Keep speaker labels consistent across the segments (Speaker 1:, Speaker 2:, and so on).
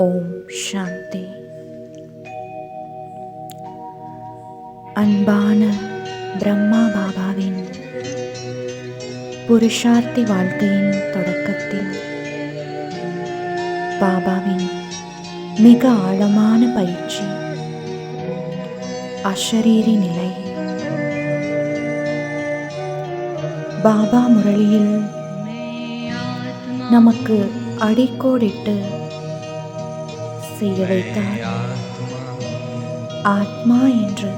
Speaker 1: ஓம் சாந்தி. அன்பான பிரம்மா பாபாவின் புருஷார்த்தி வாழ்க்கையின் தொடக்கத்தில் பாபாவின் மிக ஆழமான பயிற்சி அஷரீரி நிலை. பாபா முரளியில் நமக்கு அடிக்கோடிட்டு செய்ய வைத்தார். ஆத்மா என்று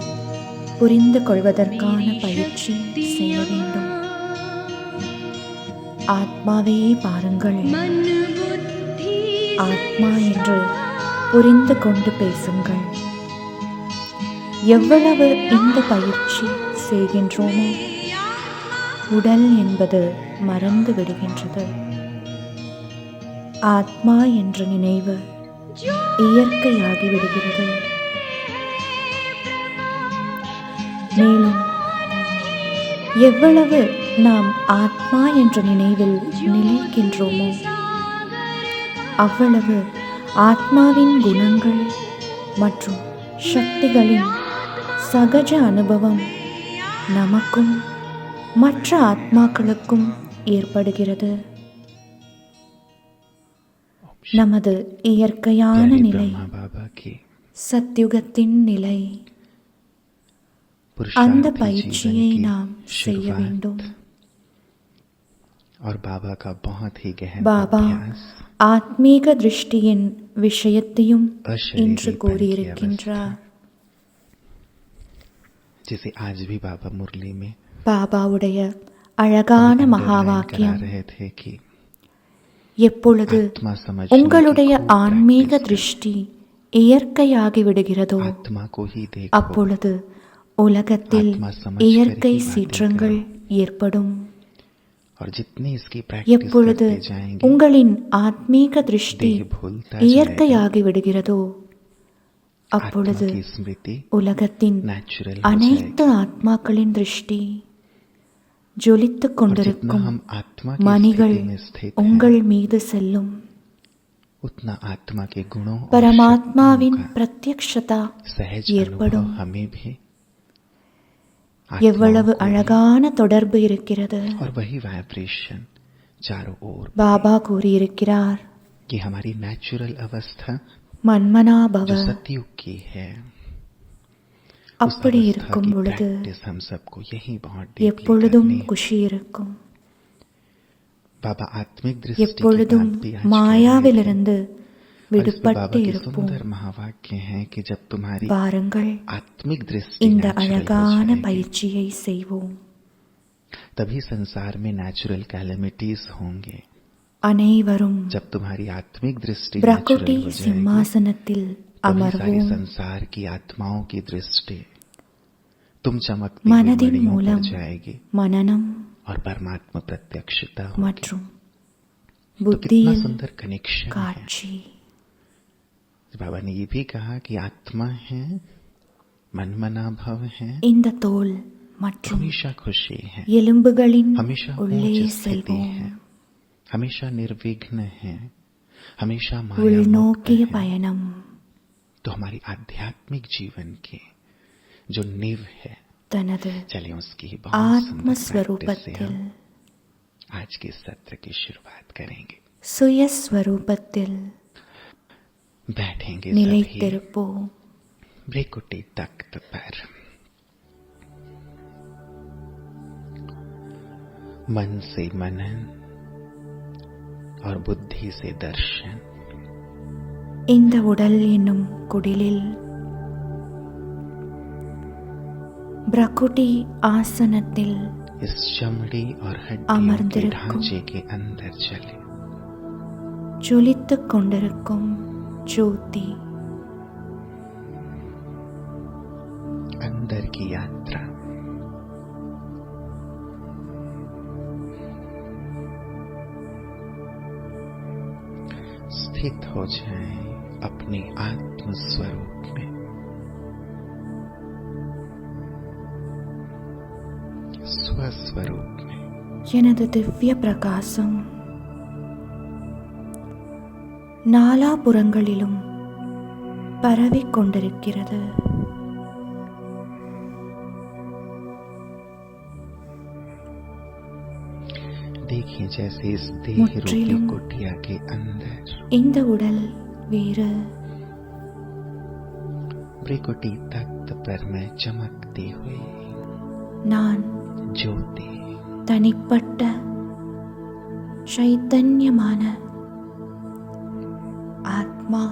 Speaker 1: புரிந்து கொள்வதற்கான பயிற்சி செய்ய வேண்டும். ஆத்மாவையே பாருங்கள். ஆத்மா என்று புரிந்து கொண்டு பேசுங்கள். எவ்வளவு இந்த பயிற்சி செய்கின்றோமோ உடல் என்பது மறந்து விடுகின்றது. ஆத்மா என்ற நினைவு இயற்கையாகி விடுகிறது. மேலும் எவ்வளவு நாம் ஆத்மா என்ற நினைவில் நிலைக்கின்றோமோ அவ்வளவு ஆத்மாவின் குணங்கள் மற்றும் சக்திகளின் சகஜ அனுபவம் நமக்கும் மற்ற ஆத்மாக்களுக்கும் ஏற்படுகிறது. நமது இயற்கையான நிலை சத்யுகத்தின் நிலை. அந்த பயிற்சியை நாம் செய்ய வேண்டும். பாபா ஆத்மீக திருஷ்டியின் விஷயத்தையும் இன்று கூறியிருக்கின்றார். பாபாவுடைய அழகான மகா வாக்கியம், எப்பொழுது உங்களுடைய ஆன்மீக திருஷ்டி இயற்கையாகி விடுகிறதோ அப்பொழுது உலகத்தில் இயற்கை சீற்றங்கள் ஏற்படும். எப்பொழுது உங்களின் ஆத்மீக திருஷ்டி இயற்கையாகி விடுகிறதோ அப்பொழுது உலகத்தின் அனைத்து ஆத்மாக்களின் திருஷ்டி ஜொலித்துக் கொண்டிருக்கும் மணிகள் உங்கள் மீது செல்லும். பரமாத்மாவின் பிரத்யக்ஷதா ஏற்படும். எவ்வளவு அழகான தொடர்பு இருக்கிறது. பாபா கூறியிருக்கிறார், மன்மனாபவ. அப்படி இருக்கும் பொழுது எப்பொழுதும் குஷி இருக்கும். எப்பொழுதும் மாயாவிலிருந்து விடுபட்டு இருப்போம். வாருங்கள், இந்த அழகான பயிற்சியை செய்வோம். அனைவரும் பிரகுட்டி சிம்மாசனத்தில் அமர்வோம். மனதின் மூலம் மனனம் மற்றும் புத்தியின் காட்சி.
Speaker 2: बाबा ने ये भी कहा कि आत्मा है, मनमना भव है,
Speaker 1: இந்த தோல் மற்றும்
Speaker 2: हमेशा खुशी है,
Speaker 1: எலும்புகளின்
Speaker 2: हमेशा
Speaker 1: உள்ளே
Speaker 2: स्थिति है, हमेशा निर्विघ्न है, हमेशा
Speaker 1: உள்நோக்கிய பயணம்.
Speaker 2: तो हमारी आध्यात्मिक जीवन की जो नींव है,
Speaker 1: தனது
Speaker 2: चलिए उसकी
Speaker 1: ஆத்மஸ்வரூபத்தில்
Speaker 2: आज के सत्र की शुरुआत करेंगे.
Speaker 1: சுயஸ்வரூபத்தில்
Speaker 2: बैठेंगे
Speaker 1: நிலைத்திருப்போம்.
Speaker 2: ब्रेकुटी तख्त पर मन से मनन और बुद्धि से दर्शन.
Speaker 1: இந்த உடல் என்னும் குடிலில் பிரகுடி ஆசனத்தில்
Speaker 2: इस चमड़ी और हड्डियों के
Speaker 1: அமர்ந்திருக்கும்
Speaker 2: ढांचे के अंदर चले।
Speaker 1: ஜொலித்துக் கொண்டிருக்கும் ஜோதி
Speaker 2: अंदर की यात्रा। स्थित हो जाएं अपने आत्म स्वरूप में, स्वस्वरूप में।
Speaker 1: எனது திவ்ய பிரகாசம் நாலாபுறங்களிலும் பரவிக் கொண்டிருக்கிறது.
Speaker 2: देखिए जैसे इस देह रूपी
Speaker 1: मुट्ठिलुम
Speaker 2: कुटिया के अंदर
Speaker 1: இந்த உடல் வேறு,
Speaker 2: भ्रिकुटी तख्त पर मैं चमकती हुई
Speaker 1: நான்
Speaker 2: ज्योति,
Speaker 1: தனிப்பட்ட சைத்தன்யமான ஆத்மா.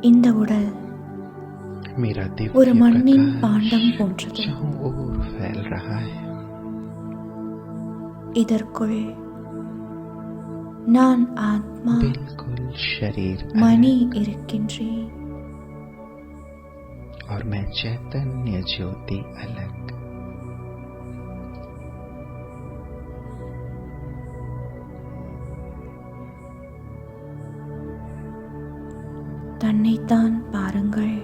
Speaker 1: இந்த உடல்
Speaker 2: मेरा
Speaker 1: ஒரு
Speaker 2: दिव्य
Speaker 1: மண்ணின்
Speaker 2: प्रकाश
Speaker 1: பாண்டம் போன்றது.
Speaker 2: चारों ओर फैल रहा है।
Speaker 1: இதற்குள் நான் ஆத்மா
Speaker 2: बिल्कुल शरीर
Speaker 1: மணி
Speaker 2: अलग
Speaker 1: இருக்கின்றேன்.
Speaker 2: और मैं चैतन्य ज्योति अलग।
Speaker 1: தன்னைத்தான் பாருங்கள்,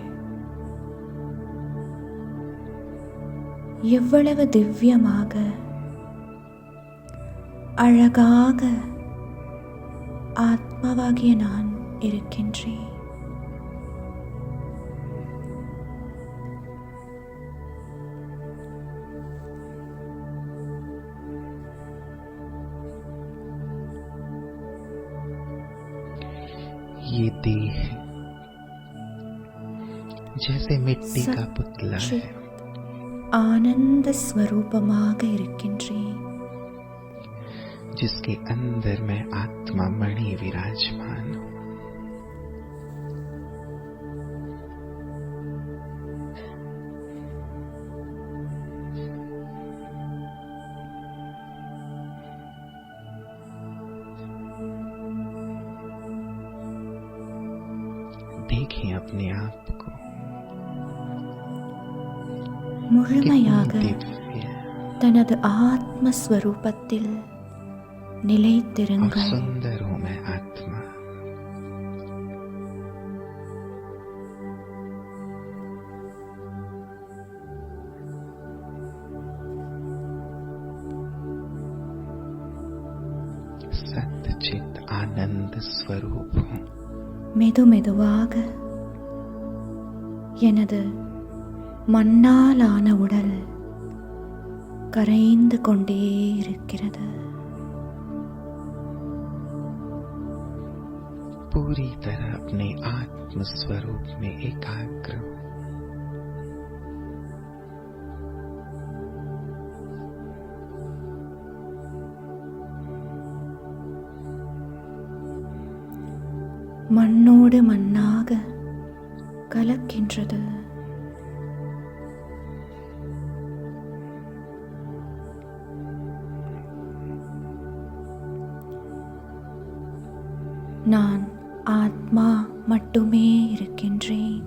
Speaker 1: எவ்வளவு திவ்யமாக அழகாக ஆத்மாவாகிய நான் இருக்கின்றேன்.
Speaker 2: ये देह जैसे मिट्टी का पुतला है,
Speaker 1: ஆனந்த ஸ்வரூபமாக இருக்கின்றேன்.
Speaker 2: जिसके अंदर मैं आत्मा मणि विराजमान हूं। देखें अपने आप को
Speaker 1: முழுமையாக
Speaker 2: दिव्य
Speaker 1: தனது ஆத்மஸ்வரூபத்தில்
Speaker 2: और
Speaker 1: நிலைத்திருங்கள்.
Speaker 2: सुंदर हूं मैं आत्मा। सच्चित आनंद स्वरूप हूं।
Speaker 1: மெதுமெதுவாக எனது மண்ணாலான உடல் கரைந்து கொண்டே இருக்கிறது.
Speaker 2: पूरी तरह अपने आत्म स्वरूप में एकाग्र हूं।
Speaker 1: மண்ணோடு மண்ணாக கலக்கின்றது. நான் ஆத்மா மட்டுமே இருக்கின்றேன்.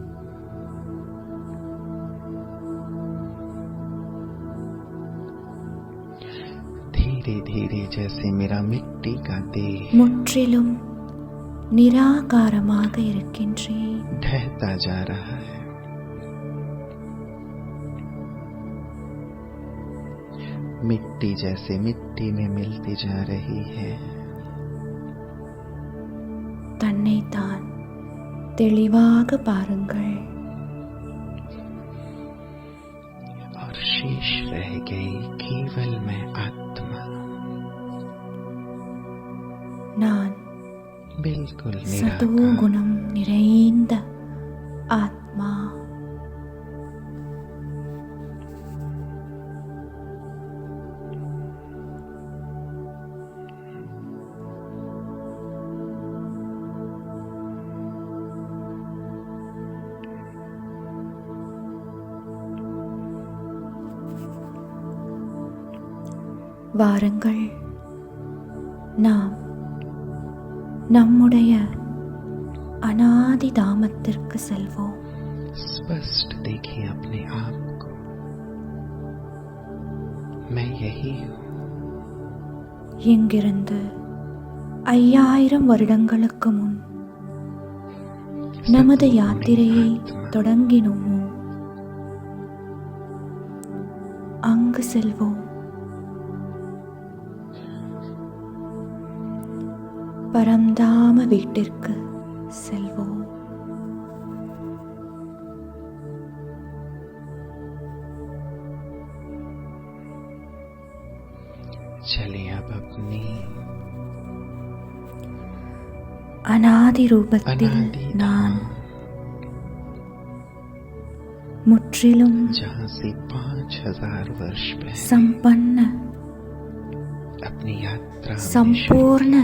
Speaker 2: धीरे धीरे जैसे मेरा मिट्टी का देह
Speaker 1: முற்றிலும் நிராகாரமாக இருக்கின்றேன்.
Speaker 2: ढहता जा रहा है, मिट्टी जैसे मिट्टी में मिलती जा रही है।
Speaker 1: தன்னைத்தான் தெளிவாக பாருங்கள்.
Speaker 2: और शेष रह गई केवल मैं आत्मा,
Speaker 1: நான்
Speaker 2: बिल्कुल
Speaker 1: சதோ
Speaker 2: निराकार,
Speaker 1: குணம் நிறைந்த ஆத்மா. வாருங்கள், நாம் நம்முடைய அனாதி தாமத்திற்கு செல்வோம்.
Speaker 2: स्पष्ट देखिए अपने आप को, मैं यही हूँ.
Speaker 1: இங்கிருந்து 5000 வருடங்களுக்கு முன் நமது யாத்திரையை தொடங்கினோமோ அங்கு செல்வோம். பரந்தாம வீட்டிற்கு செல்வோம்.
Speaker 2: चलिए अब अपनी
Speaker 1: அனாதி ரூபத்தில்
Speaker 2: अनादि
Speaker 1: நான் முற்றிலும்
Speaker 2: जहाँ से 5000 वर्ष पहले
Speaker 1: சம்பன்ன
Speaker 2: अपनी यात्रा हमने शुरू
Speaker 1: சம்பூர்ண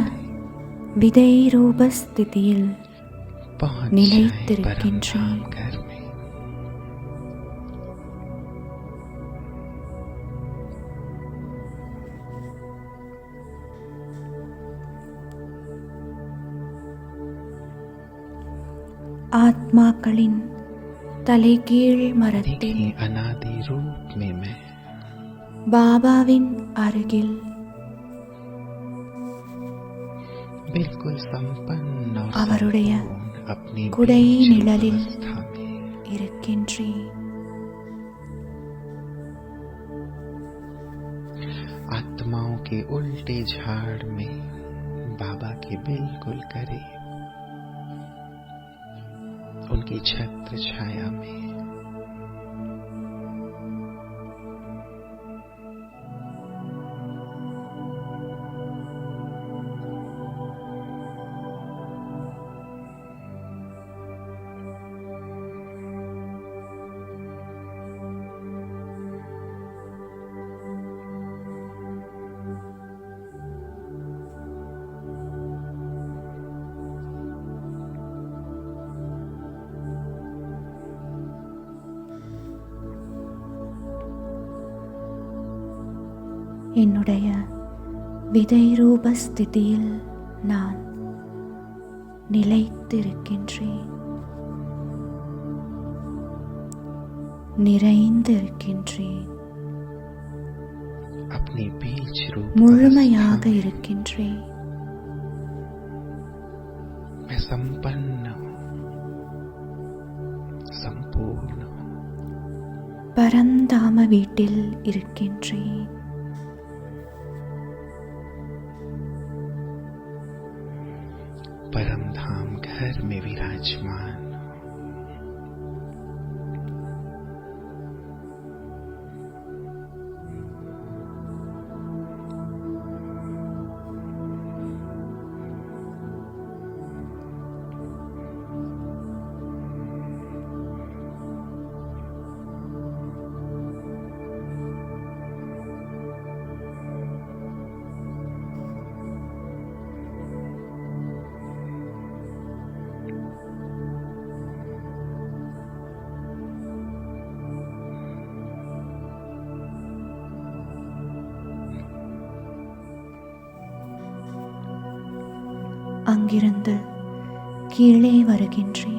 Speaker 1: விதை ரூப ஸ்திதியில்
Speaker 2: पहुंच
Speaker 1: நிலைத்திருக்கின்றேன்.
Speaker 2: परम घर में.
Speaker 1: ஆத்மாக்களின் தலைகீழ் மரத்தில்
Speaker 2: देखिए अनादि रूप में मैं
Speaker 1: பாபாவின் அருகில்
Speaker 2: बिल्कुल संपन्न और
Speaker 1: அவருடைய
Speaker 2: संपूर्ण अपनी
Speaker 1: குடை
Speaker 2: बीज
Speaker 1: நிழலில்
Speaker 2: अवस्था में
Speaker 1: இருக்கின்றேன்.
Speaker 2: आत्माओं के उल्टे झाड़ में बाबा के बिल्कुल करीब, उनकी छत्र छाया में
Speaker 1: என்னுடைய விதை ரூப ஸ்திதியில் நான் நிலைத்திருக்கின்றேன், நிறைந்திருக்கின்றேன்,
Speaker 2: अपनी बीज रूप
Speaker 1: முழுமையாக
Speaker 2: अवस्था में
Speaker 1: இருக்கின்றேன்.
Speaker 2: मैं संपन्न हूँ, संपूर्ण हूँ.
Speaker 1: பரந்தாம வீட்டில் இருக்கின்றேன்.
Speaker 2: परम धाम घर में विराजमान हूँ.
Speaker 1: அங்கிருந்து கீழே வருகின்றேன்.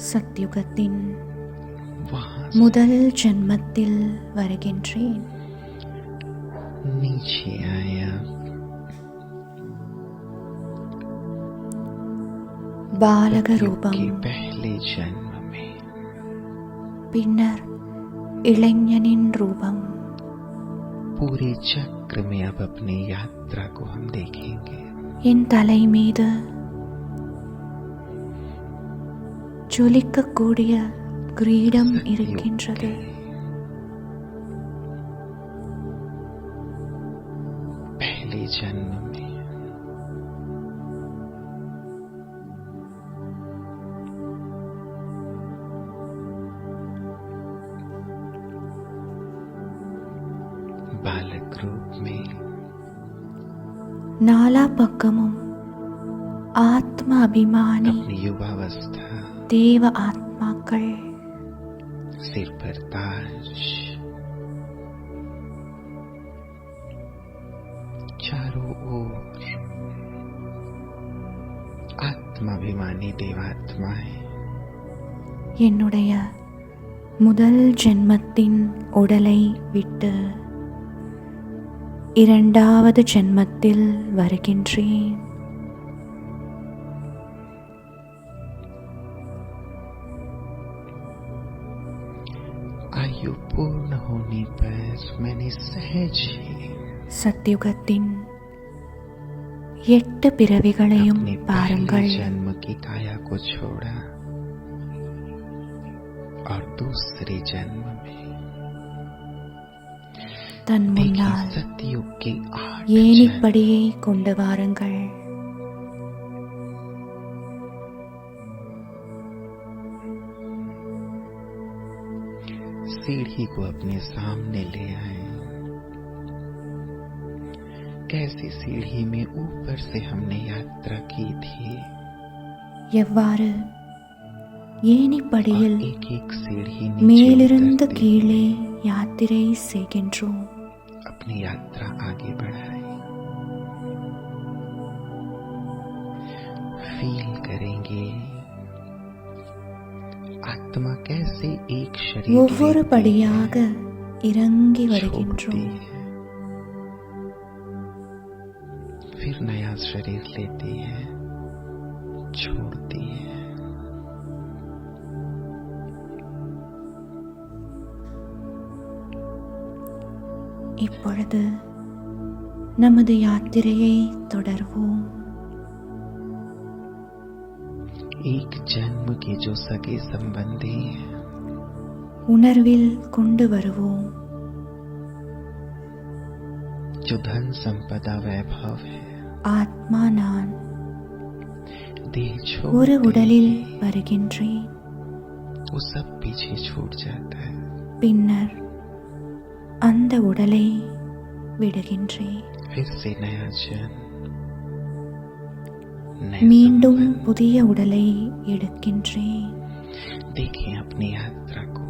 Speaker 1: சத்யுகத்தின்
Speaker 2: वहां
Speaker 1: முதல் ஜென்மத்தில் வருகின்றேன்.
Speaker 2: नीचे आया,
Speaker 1: பாலக
Speaker 2: युग
Speaker 1: ரூபம்,
Speaker 2: के पहले जन्म में
Speaker 1: பின்னர் இளைஞனின் ரூபம்.
Speaker 2: पूरे चक्र में अब अपनी यात्रा को हम देखेंगे.
Speaker 1: என் தலை மீது ஜொலிக்கக்கூடிய கிரீடம் இருக்கின்றது.
Speaker 2: पहले जन्म में बालक रूप में
Speaker 1: நாலா பக்கமும் ஆத்ம அபிமானி
Speaker 2: अपनी युवावस्था
Speaker 1: தேவ ஆத்மாக்கள்
Speaker 2: सिर पर ताज, चारों ओर आत्माभिमानी देवात्मा है.
Speaker 1: என்னுடைய முதல் ஜென்மத்தின் உடலை விட்டு இரண்டாவது ஜென்மத்தில் வருகின்றேன்.
Speaker 2: आयु पूर्ण होने पर मैंने सहज ही
Speaker 1: சத்யுகத்தின் 8 பிறவிகளையும்
Speaker 2: अपने
Speaker 1: பாருங்கள்.
Speaker 2: पहले जन्म की काया को छोड़ा और दूसरे जन्म में
Speaker 1: தன்
Speaker 2: देखिए
Speaker 1: முன்னால்
Speaker 2: सतयुग के 8 जन्म.
Speaker 1: ஏணிப்படியை கொண்டு வாருங்கள்.
Speaker 2: सीढ़ी को अपने सामने ले आए. कैसी सीढ़ी में ऊपर से हमने यात्रा की थी
Speaker 1: எவ்வாறு ஏணிப்படியில்
Speaker 2: और एक एक सीढ़ी नीचे
Speaker 1: மேலிருந்து
Speaker 2: उतरते
Speaker 1: கீழே யாத்திரை செய்கின்றோம்.
Speaker 2: अपनी यात्रा आगे बढ़ाए. फील करेंगे आत्मा कैसे एक शरीर
Speaker 1: ஒவ்வொரு
Speaker 2: लेती
Speaker 1: படியாக இறங்கி
Speaker 2: है,
Speaker 1: வருகின்றோம்.
Speaker 2: छोड़ती है, फिर नया शरीर लेती है, छोड़ती है.
Speaker 1: இப்பொழுது நமது யாத்திரையை தொடர்வோம்.
Speaker 2: एक जन्म के जो सगे संबंधी हैं
Speaker 1: உணர்வில் கொண்டு வருவோம்.
Speaker 2: जो धन संपदा वैभव है
Speaker 1: ஆத்மா நான்
Speaker 2: देह
Speaker 1: ஒரு
Speaker 2: छोड़
Speaker 1: உடலில் வருகின்றேன்.
Speaker 2: वो सब पीछे छूट जाता है.
Speaker 1: பின்னர் அந்த உடலை விடுகின்றேன்.
Speaker 2: फिर से नया जन्म, नया
Speaker 1: மீண்டும்
Speaker 2: संबंध.
Speaker 1: புதிய உடலை எடுக்கின்றேன்,
Speaker 2: देखें अपनी यात्रा को.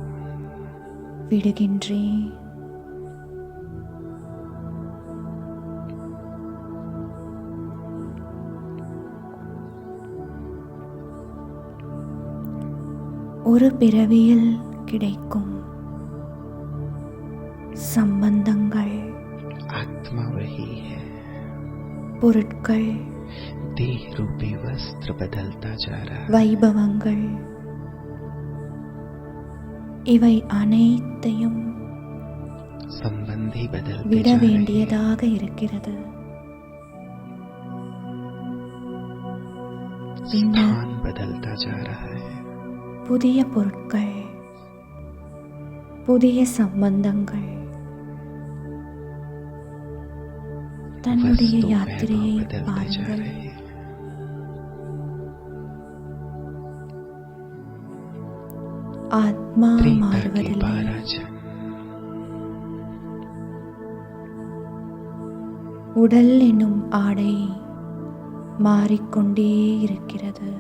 Speaker 1: விடுகின்றேன். ஒரு பிறவியில் கிடைக்கும் சம்பந்தங்கள்,
Speaker 2: आत्मा वही है,
Speaker 1: பொருட்கள்,
Speaker 2: देह रूपी वस्त्र बदलता जा रहा है.
Speaker 1: வைபவங்கள், இவை அனைத்தையும்
Speaker 2: संबंधी बदलते
Speaker 1: விட
Speaker 2: जा रहे हैं.
Speaker 1: வேண்டியதாக இருக்கிறது. பின்னர்
Speaker 2: स्थान बदलता जा रहा है.
Speaker 1: புதிய பொருட்கள், புதிய சம்பந்தங்கள் தன்னுடைய
Speaker 2: वस्तु
Speaker 1: யாத்திரையை
Speaker 2: वैभव बदलते जा
Speaker 1: பாருங்கள்.
Speaker 2: रहे हैं.
Speaker 1: ஆத்மா
Speaker 2: त्रेता के
Speaker 1: மாறுவதில்லை.
Speaker 2: 12 जन्म,
Speaker 1: உடல் என்னும் ஆடை மாறிக்கொண்டே இருக்கிறது.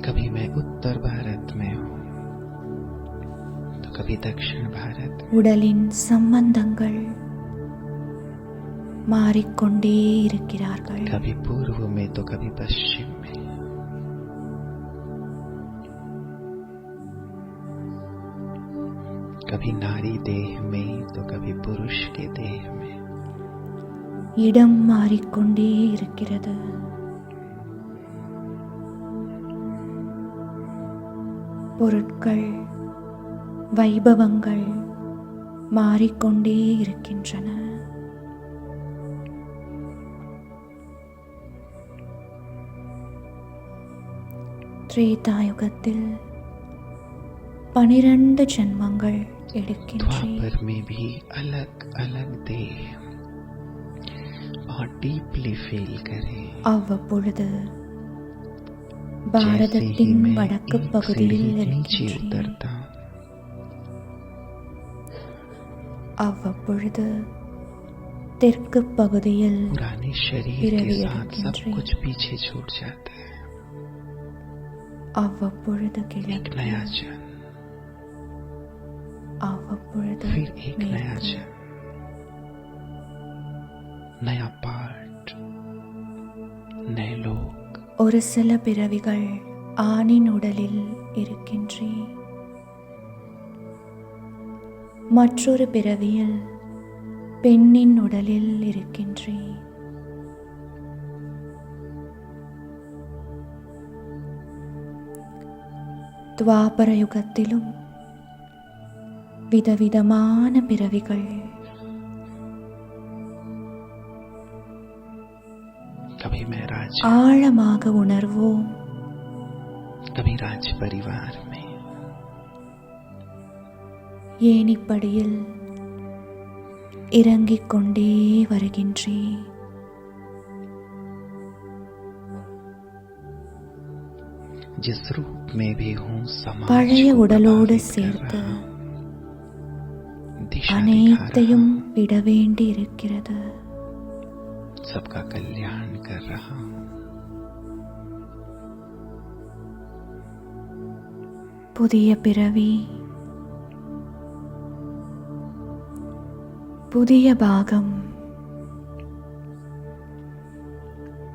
Speaker 2: कभी मैं उत्तर भारत में हूँ तो कभी दक्षिण भारत में.
Speaker 1: உடலின் சம்பந்தங்கள் மாறிக்கொண்டே இருக்கிறார்கள்.
Speaker 2: कभी पूर्व में तो कभी पश्चिम में. कभी नारी देह में तो कभी पुरुष के देह में.
Speaker 1: இடம் மாறிக்கொண்டே இருக்கிறது. பொருட்கள், வைபவங்கள் மாறிக்கொண்டே இருக்கின்றன. त्रेतायुगத்தில் 12 ஜன்மங்கள் எடுக்கின்றேன்.
Speaker 2: द्वापर में भी अलग अलग देह बहुत डीपली फील करें.
Speaker 1: அவ்வப்பொழுது பாரதத்தின் வடக்கு பகுதியில்
Speaker 2: नीचे
Speaker 1: இருக்கின்றேன்.
Speaker 2: उतरता
Speaker 1: அவ்வப்பொழுது தெற்கு பகுதியில்
Speaker 2: पुराने शरीर
Speaker 1: பிறவி
Speaker 2: के साथ सब
Speaker 1: எடுக்கின்றேன்.
Speaker 2: कुछ पीछे छूट जाता है.
Speaker 1: அவ்வப்பொழுது
Speaker 2: एक
Speaker 1: கிழக்கு,
Speaker 2: नया जन्म,
Speaker 1: அவ்வப்பொழுது
Speaker 2: फिर एक नया
Speaker 1: மேற்கு.
Speaker 2: जन्म, नया पार्ट, नए लोग.
Speaker 1: ஒரு சில பிறவிகள் ஆணின் உடலில் இருக்கின்றேன். மற்றொரு பிறவியில் பெண்ணின் உடலில் இருக்கின்றேன். துவாபர யுகத்திலும் விதவிதமான பிறவிகள்.
Speaker 2: कभी मैं राज,
Speaker 1: ஆழமாக உணர்வோம்.
Speaker 2: कभी राज परिवार में.
Speaker 1: ஏணிப்படியில் இறங்கிக் கொண்டே வருகின்றேன்.
Speaker 2: जिस रूप में भी हूँ समाज
Speaker 1: பழைய
Speaker 2: को
Speaker 1: உடலோடு
Speaker 2: प्रभावित कर
Speaker 1: சேர்த்து
Speaker 2: रहा हूँ. दिशा दिखा
Speaker 1: அனைத்தையும்
Speaker 2: रहा हूँ.
Speaker 1: விட வேண்டி இருக்கிறது.
Speaker 2: सबका कल्याण कर रहा हूँ.
Speaker 1: புதிய பிறவி, புதிய பாகம்,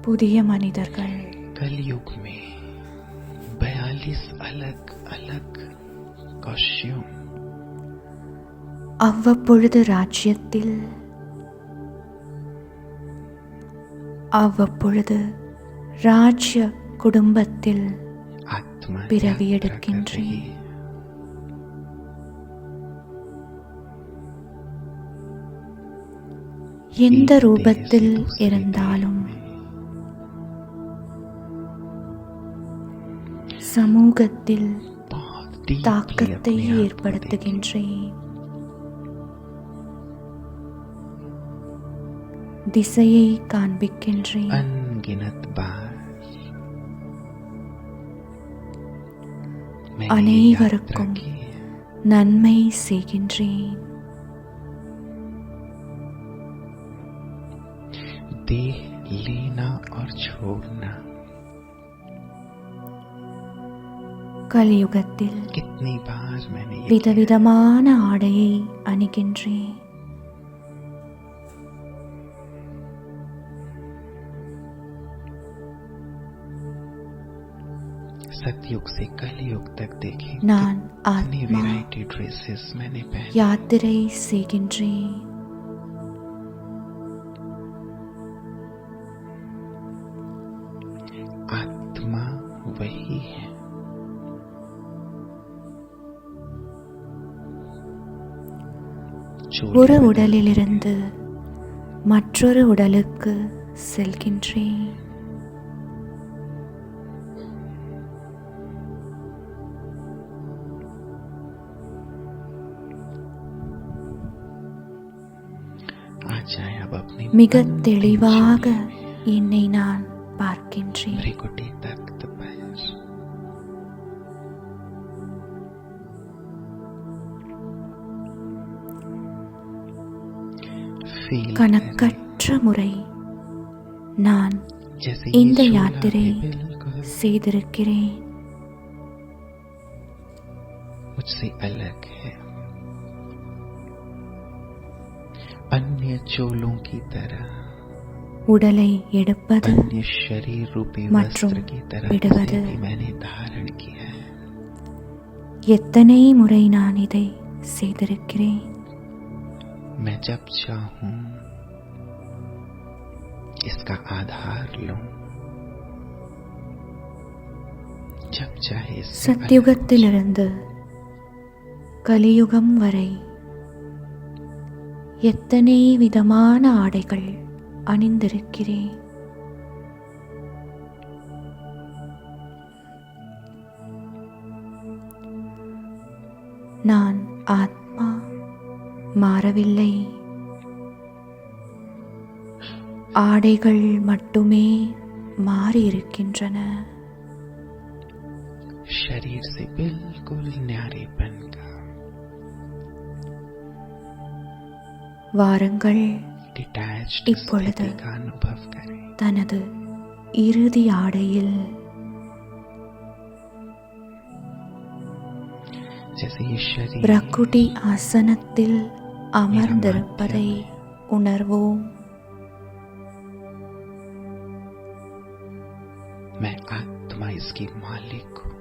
Speaker 1: புதிய மனிதர்கள்.
Speaker 2: कलयुग में 42 अलग अलग कॉस्ट्यूम.
Speaker 1: அவ்வப்பொழுது ராஜ்யத்தில், அவ்வப்பொழுது ராஜ்ய குடும்பத்தில்
Speaker 2: आत्मा
Speaker 1: பிறவி
Speaker 2: यात्रा कर
Speaker 1: எடுக்கின்றேன்.
Speaker 2: रही है.
Speaker 1: எந்த
Speaker 2: एक
Speaker 1: ரூபத்தில்
Speaker 2: देह से दूसरे
Speaker 1: இருந்தாலும்
Speaker 2: देह में.
Speaker 1: சமூகத்தில்
Speaker 2: बहुत deeply
Speaker 1: தாக்கத்தை
Speaker 2: अपने आप को
Speaker 1: ஏற்படுத்துகின்றேன். திசையை காண்பிக்கின்றேன்.
Speaker 2: अनगिनत बार मैंने
Speaker 1: அனைவருக்கும்
Speaker 2: यात्रा की है.
Speaker 1: நன்மை செய்கின்றேன்.
Speaker 2: देह लेना और छोड़ना.
Speaker 1: கலியுகத்தில்
Speaker 2: कितनी बार मैंने ये किया.
Speaker 1: விதவிதமான ஆடையை அணிகின்றேன்.
Speaker 2: सतयुग से कलयुग तक देखें
Speaker 1: நான்
Speaker 2: कितनी
Speaker 1: ஆத்மா
Speaker 2: वैरायटी ड्रेसेस मैंने पहनी.
Speaker 1: யாத்திரை செய்கின்றேன்.
Speaker 2: आत्मा वही है.
Speaker 1: ஒரு உடலிலிருந்து மற்றொரு உடலுக்கு செல்கின்றேன்.
Speaker 2: आ जाए अब अपनी
Speaker 1: மிக தெளிவாக என்னை நான் பார்க்கின்றேன்.
Speaker 2: भ्रिकुटी तक पैर. फील
Speaker 1: கணக்கற்ற முறை நான்
Speaker 2: जैसे
Speaker 1: இந்த
Speaker 2: ये झूला
Speaker 1: யாத்திரை
Speaker 2: भी बिल्कुल
Speaker 1: செய்திருக்கிறேன்.
Speaker 2: मुझसे अलग है. अन्य चोलों की तरह,
Speaker 1: உடலை எடுப்பது
Speaker 2: अन्य शरीर रूपी
Speaker 1: மற்றும்
Speaker 2: वस्त्र की तरह
Speaker 1: விடுவது.
Speaker 2: इसे भी मैंने धारण किया है.
Speaker 1: எத்தனை முறை நான் இதை செய்திருக்கிறேன்.
Speaker 2: मैं जब चाहूं इसका आधार लूं, जब चाहे इससे अलग
Speaker 1: சத்தியுகத்திலிருந்து கலியுகம் வரை எத்தனை விதமான ஆடைகள் அணிந்திருக்கிறேன். நான் ஆத்மா மாறவில்லை. ஆடைகள் மட்டுமே மாறியிருக்கின்றன.
Speaker 2: शरीर से बिल्कुल न्यारेपन का
Speaker 1: வாருங்கள்,
Speaker 2: डिटैच्ड
Speaker 1: இப்பொழுது
Speaker 2: स्थिति का अनुभव करें.
Speaker 1: தனது இறுதி ஆடையில்
Speaker 2: जैसे ये शरीर
Speaker 1: பிரக்குட்டி ஆசனத்தில் அமர்ந்திருப்பதை உணர்வோம்.
Speaker 2: मैं आत्मा इसकी मालिक हूं.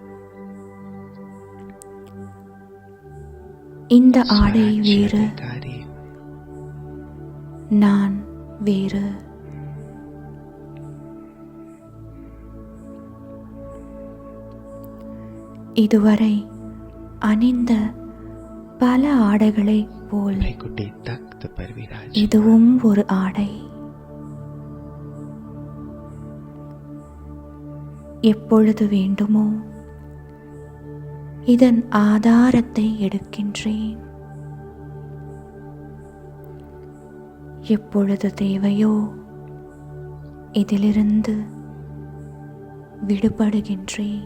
Speaker 1: இந்த ஆடை வேறு,
Speaker 2: अधिकारी हूं.
Speaker 1: நான் வேறு. இதுவரை அணிந்த பல ஆடைகளைப் போல்
Speaker 2: भृकुटी तख्त पर विराज.
Speaker 1: இதுவும் ஒரு ஆடை. எப்பொழுது வேண்டுமோ இதன் ஆதாரத்தை எடுக்கின்றேன். எப்பொழுது தேவையோ இதிலிருந்து விடுபடுகின்றேன்.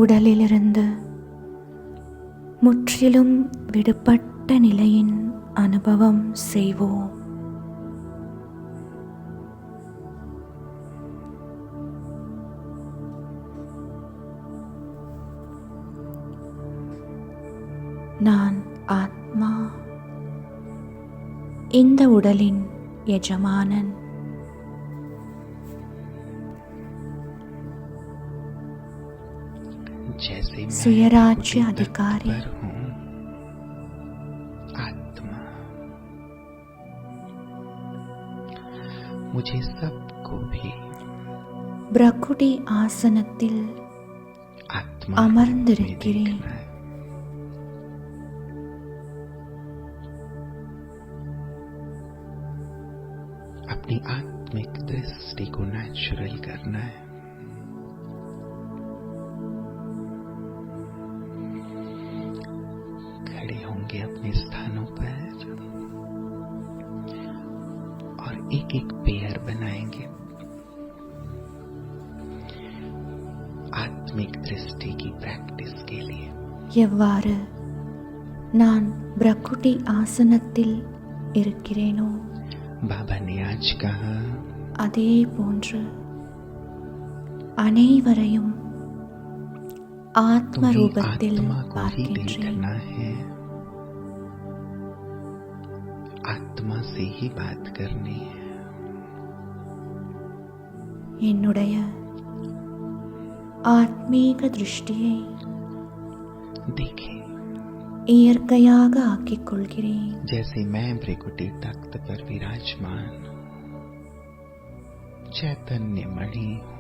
Speaker 1: உடலிலிருந்து முற்றிலும் விடுபட்ட நிலையின் அனுபவம் செய்வோம். நான் ஆத்மா, இந்த உடலின் எஜமானன்.
Speaker 2: जैसे मैं
Speaker 1: சுயராஜ்ய
Speaker 2: भृकुटी
Speaker 1: அதிகாரி.
Speaker 2: तख्त पर हूं, आत्मा मुझे सबको भी
Speaker 1: பிரக்குட்டி ஆசனத்தில்
Speaker 2: आत्मा
Speaker 1: அமர்ந்திருக்கிறேன்.
Speaker 2: में देखना है. अपनी आत्मिक दृष्टि को नेचुरल करना है. खड़े होंगे अपने स्थानों पर और एक एक पेयर बनाएंगे आत्मिक दृष्टि की प्रैक्टिस के लिए.
Speaker 1: எவ்வாறு நான் பிரக்குட்டி ஆசனத்தில் இருக்கிறேனோ
Speaker 2: बाबा ने आज कहा,
Speaker 1: அதே போன்று அனைவரையும் ஆத்ம
Speaker 2: तुम्हें
Speaker 1: ரூபத்தில்
Speaker 2: आत्मा को ही
Speaker 1: பார்க்கின்றேன்.
Speaker 2: देखना है, आत्मा से ही बात करनी है.
Speaker 1: என்னுடைய ஆத்மீக திருஷ்டியை
Speaker 2: देखें
Speaker 1: இயற்கையாக ஆக்கிக் கொள்கிறேன்.
Speaker 2: जैसे मैं भृकुटी तख्त पर विराजमान चैतन्य मणि हूं,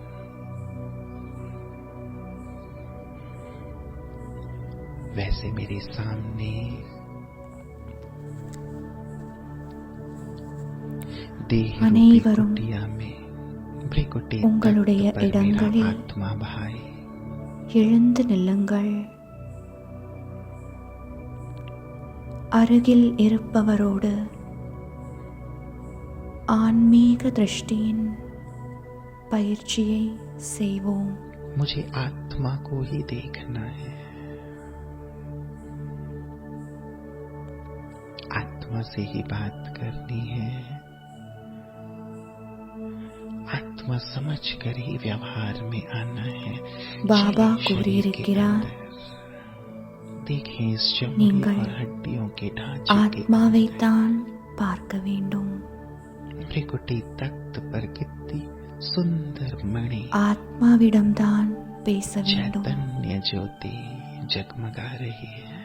Speaker 2: वैसे मेरे सामने देह रूपी
Speaker 1: அனைவரும்
Speaker 2: कुटिया में भृकुटी
Speaker 1: உங்களுடைய
Speaker 2: तख्त पर मेरा
Speaker 1: இடங்களில்
Speaker 2: आत्मा भाई
Speaker 1: எழுந்து நில்லுங்கள். அருகில் இருப்பவரோடு ஆன்மீக திருஷ்டியின் பயிற்சியை செய்வோம்.
Speaker 2: मुझे आत्मा को ही देखना है, आत्मा से ही बात करनी है, आत्मा समझ कर ही व्यवहार में आना है.
Speaker 1: பாபா
Speaker 2: शरीर के
Speaker 1: கூறியிருக்கிறார்,
Speaker 2: अंदर देखें इस चमड़ी
Speaker 1: நீங்கள்
Speaker 2: और हड्डियों के ढांचे के
Speaker 1: ஆத்மாவைத்தான் பார்க்க வேண்டும்.
Speaker 2: भृकुटी तख्त पर कितनी सुंदर मणि
Speaker 1: ஆத்மாவிடம்தான் பேச வேண்டும்.
Speaker 2: चैतन्य ज्योति जगमगा रही है.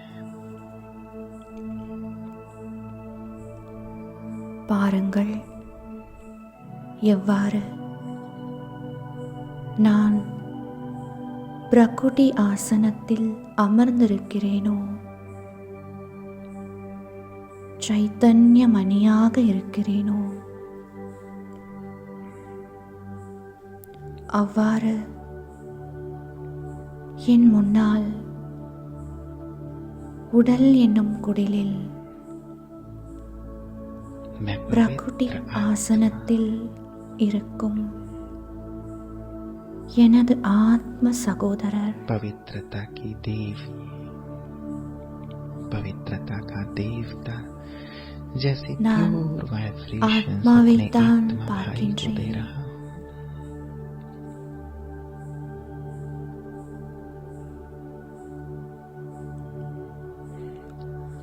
Speaker 1: பாருங்கள் எவ்வாறு நான் பிரக்குட்டி ஆசனத்தில் அமர்ந்திருக்கிறேனோ சைத்தன்ய மணியாக இருக்கிறேனோ அவ்வாறு என் முன்னால் உடல் என்னும் குடிலில் பிரகுடி ஆசனத்தில் இருக்கும் எனது ஆத்ம சகோதரர்
Speaker 2: पवित्रता की देवी, पवित्रता का देवता जैसे
Speaker 1: நான்
Speaker 2: प्योर वाइब्रेशंस
Speaker 1: ஆத்மாவை
Speaker 2: अपने
Speaker 1: தான்
Speaker 2: आत्मा भाई को
Speaker 1: பார்க்கின்றேன்.
Speaker 2: दे रहा हूं।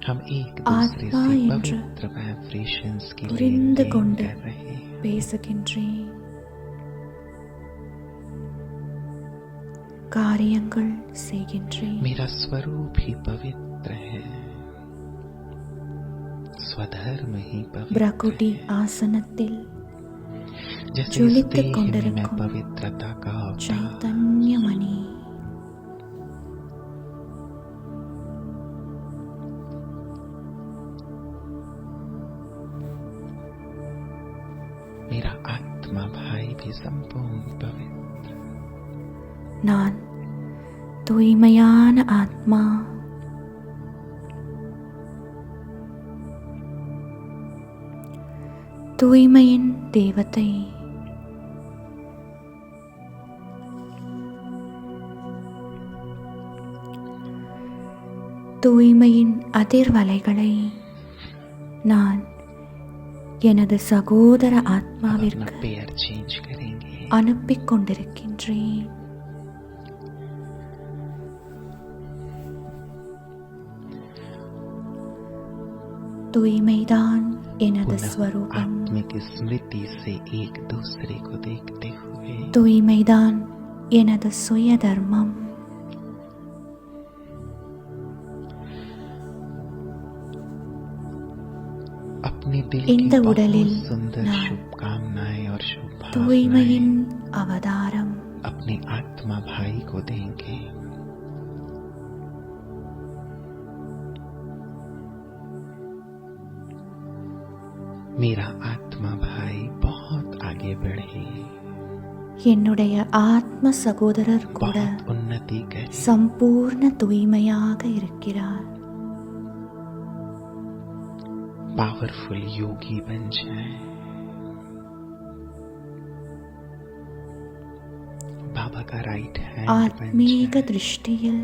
Speaker 2: हम एक दूसरे
Speaker 1: आत्मा
Speaker 2: से
Speaker 1: என்று
Speaker 2: पवित्र वाइब्रेशंस की
Speaker 1: புரிந்து
Speaker 2: लेन-देन
Speaker 1: கொண்டு
Speaker 2: कर रहे हैं।
Speaker 1: பேசுகின்றேன். காரியங்கள் செய்கின்றேன்.
Speaker 2: मेरा स्वरूप ही पवित्र है, स्वधर्म ही पवित्र
Speaker 1: பிரகுடி
Speaker 2: है।
Speaker 1: ஆசனத்தில்
Speaker 2: जैसे इस
Speaker 1: ज्वलित
Speaker 2: देह में मैं
Speaker 1: கொண்டிருக்கும்
Speaker 2: पवित्रता का अवतार,
Speaker 1: சைத்தன்ய மணி
Speaker 2: मेरा आत्मा भाई भी संपूर्ण पवित्र।
Speaker 1: நான் தூய்மையான ஆத்மா, தூய்மையின் தேவதை, தூய்மையின் அதிர்வலைகளை நான் எனது சகோதர
Speaker 2: अब अपना
Speaker 1: ஆத்மாவிற்கு
Speaker 2: पेयर चेंज करेंगे।
Speaker 1: அனுப்பிக் கொண்டிருக்கின்றேன். தூய்மைதான் எனது
Speaker 2: पुनः
Speaker 1: ஸ்வரூபம்.
Speaker 2: आत्मिक स्मृति से एक दूसरे को देखते हुए
Speaker 1: தூய்மைதான் எனது சுய தர்மம்.
Speaker 2: अपने दिल
Speaker 1: இந்த
Speaker 2: की बहुत
Speaker 1: உடலில்
Speaker 2: सुंदर
Speaker 1: நான்
Speaker 2: शुभकामनाएं और शुभभावनाएं
Speaker 1: தூய்மையின் அவதாரம்
Speaker 2: अपने आत्मा भाई को देंगे। मेरा आत्मा भाई बहुत आगे बढ़े,
Speaker 1: என்னுடைய ஆத்ம சகோதரர் கூட
Speaker 2: बहुत उन्नति करे,
Speaker 1: சம்பூர்ண தூய்மையாக இருக்கிறார்.
Speaker 2: पावरफुल योगी बन जाए, बाबा का राइट हैंड बन
Speaker 1: ஆத்மீக
Speaker 2: जाए।
Speaker 1: திருஷ்டியில்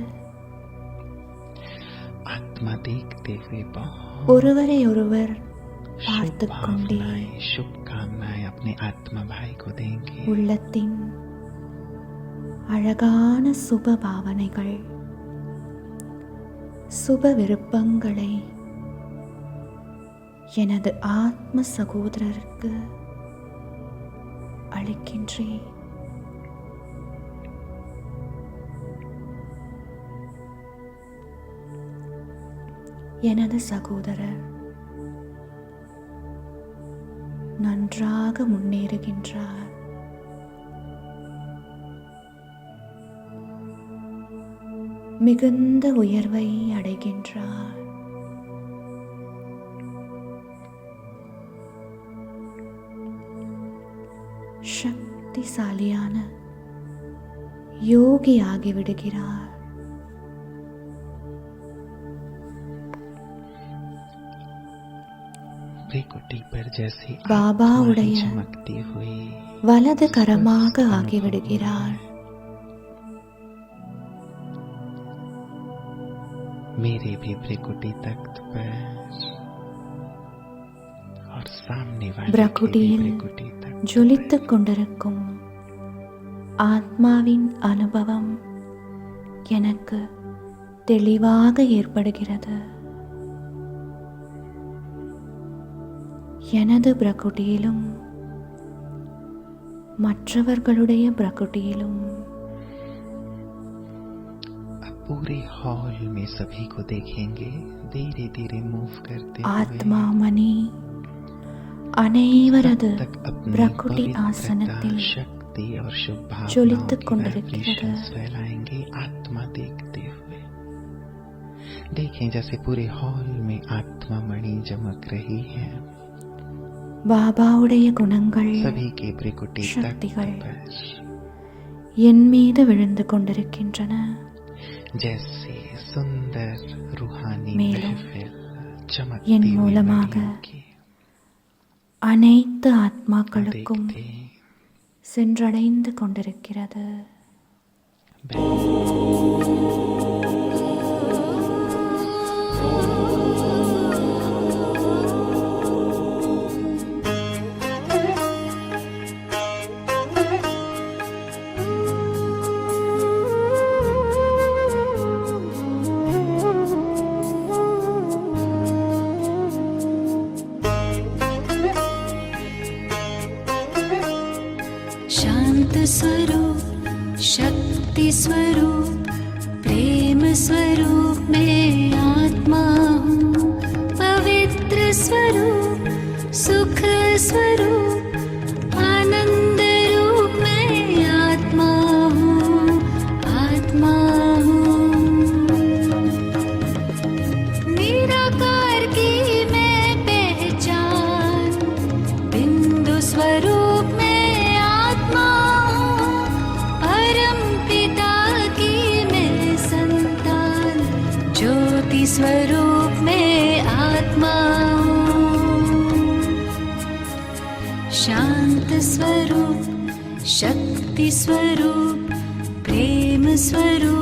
Speaker 2: आत्मा देखते हुए बहुत
Speaker 1: ஒருவரை ஒருவர் பார்த்து கொண்டே
Speaker 2: शुभभावनाएं शुभकामनाएं अपने आत्मा भाई को देंगे।
Speaker 1: உள்ளத்தின் அழகான சுப பாவனைகள், சுப விருப்பங்களை எனது ஆத்ம சகோதரருக்கு அளிக்கின்றேன். எனது சகோதரர் நன்றாக முன்னேறுகின்றார். மிகுந்த உயர்வை அடைகின்றார். சக்திசாலியான யோகியாகிவிடுகிறார்.
Speaker 2: त्रिकुटी पर जैसे
Speaker 1: बाबा
Speaker 2: आत्मा ही
Speaker 1: उड़ैया
Speaker 2: चमकती हुई
Speaker 1: வலது கரமாக
Speaker 2: स्वस्थ
Speaker 1: ஆகிவிடுகிறார்.
Speaker 2: मेरे भी त्रिकुटी तख्त पर और सामने वाले की भी
Speaker 1: பிரகுடியில்
Speaker 2: त्रिकुटी तख्त
Speaker 1: ஜொலித்துக் கொண்டிருக்கும் ஆத்மாவின் அனுபவம் எனக்கு தெளிவாக ஏற்படுகிறது. எனது பிரகுடியிலும் மற்றவர்களுடைய பிரகுடியிலும்
Speaker 2: अब पूरे हॉल में सभी को देखेंगे धीरे धीरे मूव करते
Speaker 1: ஆத்மா
Speaker 2: हुए
Speaker 1: மணி அனைவரது
Speaker 2: तक अपनी
Speaker 1: பிரகுடி
Speaker 2: पवित्रता,
Speaker 1: ஆசனத்தில்
Speaker 2: शक्ति और शुभ भावनाओं
Speaker 1: ஜொலித்துக்
Speaker 2: की
Speaker 1: கொண்டிருக்கிறது.
Speaker 2: वाइब्रेशंस फैलाएंगे आत्मा देखते हुए। देखें जैसे पूरे हॉल में में आत्मा मणि चमक रही है।
Speaker 1: பாபாவுடைய குணங்கள்
Speaker 2: सभी के भ्रिकुटी तक
Speaker 1: சக்திகள்
Speaker 2: पर
Speaker 1: என் மீது விழுந்து கொண்டிருக்கின்றன.
Speaker 2: जैसे सुंदर रूहानी
Speaker 1: மேலும்
Speaker 2: महफिल
Speaker 1: என்
Speaker 2: चमकती हुई
Speaker 1: மூலமாக
Speaker 2: मणियों की
Speaker 1: அனைத்து ஆத்மாக்களுக்கும்
Speaker 2: देखते
Speaker 1: சென்றடைந்து கொண்டிருக்கிறது.
Speaker 3: शांत स्वरूप, शक्ति स्वरूप, प्रेम स्वरूप मैं आत्मा हूँ। पवित्र स्वरूप, सुख स्वरूप, आनंद रूप मैं आत्मा हूँ, आत्मा हूँ। निराकार की मैं पहचान, बिंदु स्वरूप में आत्मा हूँ। परम पिता की मैं संतान, ज्योति स्वरूप में आत्मा हूँ। शांत स्वरूप, शक्ति स्वरूप, प्रेम स्वरूप,